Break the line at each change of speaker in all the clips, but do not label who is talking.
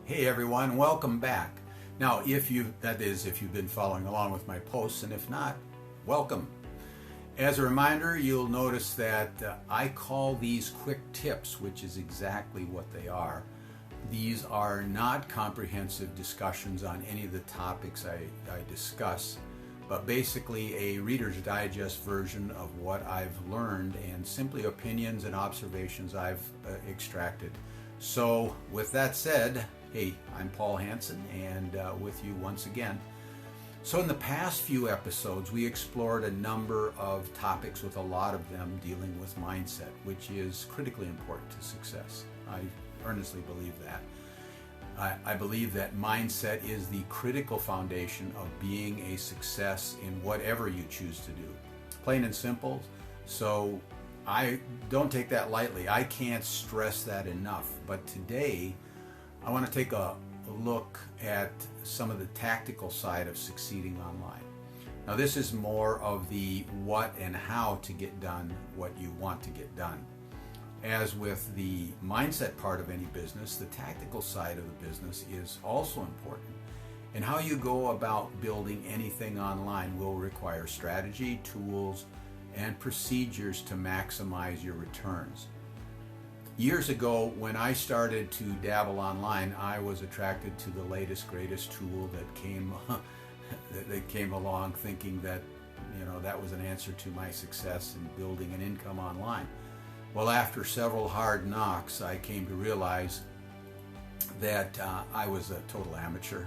Hey everyone, welcome back. Now, if you've been following along with my posts, and if not, welcome. As a reminder, you'll notice that I call these quick tips, which is exactly what they are. These are not comprehensive discussions on any of the topics I discuss, but basically a Reader's Digest version of what I've learned and simply opinions and observations I've extracted. So with that said, hey, I'm Paul Hansen and with you once again. So in the past few episodes, we explored a number of topics, with a lot of them dealing with mindset, which is critically important to success. I earnestly believe that. I believe that mindset is the critical foundation of being a success in whatever you choose to do. Plain and simple. So I don't take that lightly. I can't stress that enough. But today, I want to take a look at some of the tactical side of succeeding online. Now, this is more of the what and how to get done what you want to get done. As with the mindset part of any business, the tactical side of the business is also important. And how you go about building anything online will require strategy, tools, and procedures to maximize your returns. Years ago, when I started to dabble online, I was attracted to the latest, greatest tool that came along, thinking that, that was an answer to my success in building an income online. Well, after several hard knocks, I came to realize that I was a total amateur,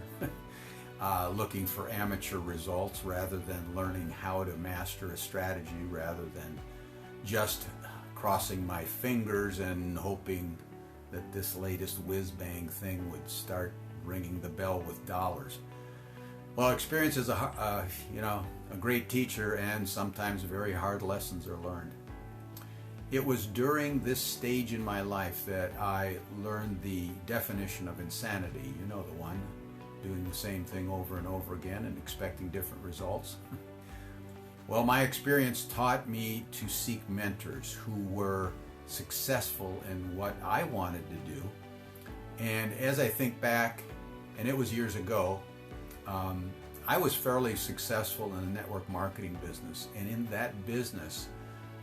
looking for amateur results rather than learning how to master a strategy, rather than just crossing my fingers and hoping that this latest whiz-bang thing would start ringing the bell with dollars. Well, experience is a great teacher, and sometimes very hard lessons are learned. It was during this stage in my life that I learned the definition of insanity. You know the one, doing the same thing over and over again and expecting different results. Well, my experience taught me to seek mentors who were successful in what I wanted to do. And as I think back, and it was years ago, I was fairly successful in the network marketing business. And in that business,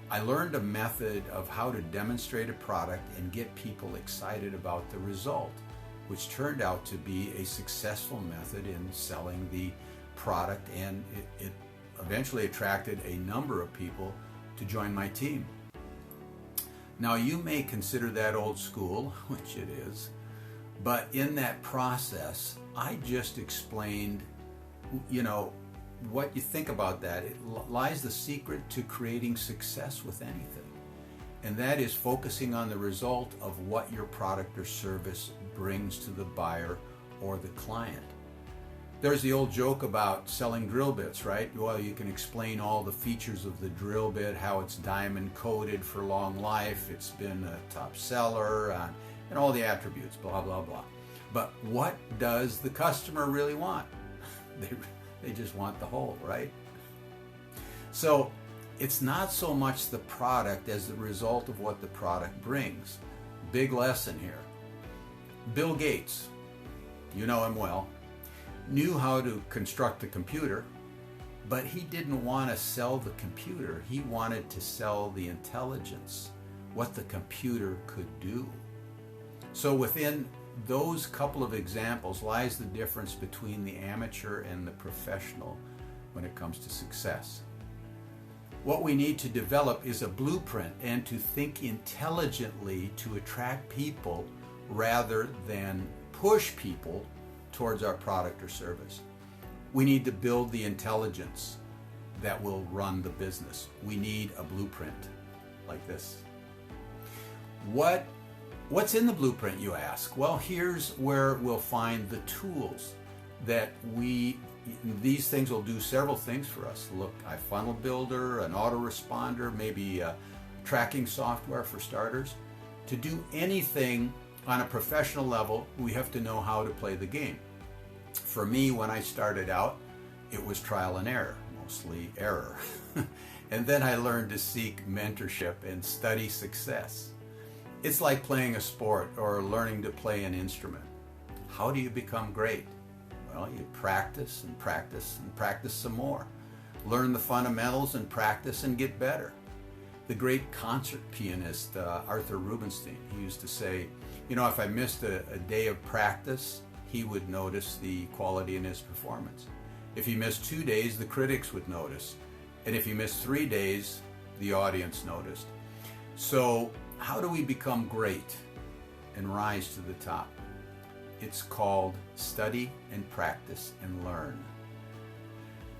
I learned a method of how to demonstrate a product and get people excited about the result, which turned out to be a successful method in selling the product, and it eventually attracted a number of people to join my team. Now, you may consider that old school, which it is, but in that process, I just explained, what you think about that. It lies the secret to creating success with anything, and that is focusing on the result of what your product or service brings to the buyer or the client. There's the old joke about selling drill bits, right? Well, you can explain all the features of the drill bit, how it's diamond coated for long life, it's been a top seller, and all the attributes, blah, blah, blah. But what does the customer really want? They just want the whole, right? So it's not so much the product as the result of what the product brings. Big lesson here. Bill Gates, you know him well, knew how to construct a computer, but he didn't want to sell the computer. He wanted to sell the intelligence, what the computer could do. So within those couple of examples lies the difference between the amateur and the professional when it comes to success. What we need to develop is a blueprint and to think intelligently to attract people rather than push people towards our product or service. We need to build the intelligence that will run the business. We need a blueprint like this. What's in the blueprint, you ask? Well, here's where we'll find the tools that these things will do several things for us. Look, a funnel builder, an autoresponder, maybe tracking software for starters. To do anything on a professional level, we have to know how to play the game. For me, when I started out, it was trial and error, mostly error. And then I learned to seek mentorship and study success. It's like playing a sport or learning to play an instrument. How do you become great? Well, you practice and practice and practice some more. Learn the fundamentals and practice and get better. The great concert pianist Arthur Rubinstein, he used to say, if I missed a day of practice, he would notice the quality in his performance. If he missed 2 days, the critics would notice. And if he missed 3 days, the audience noticed. So how do we become great and rise to the top? It's called study and practice and learn.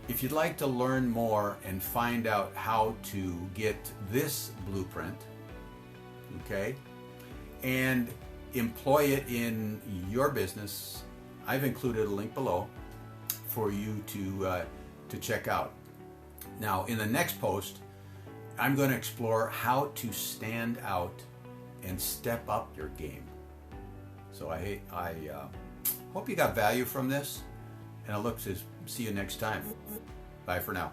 If you'd like to learn more and find out how to get this blueprint, okay, and employ it in your business, I've included a link below for you to check out. Now, in the next post, I'm going to explore how to stand out and step up your game. So I hope you got value from this, and I look to see you next time. Bye for now.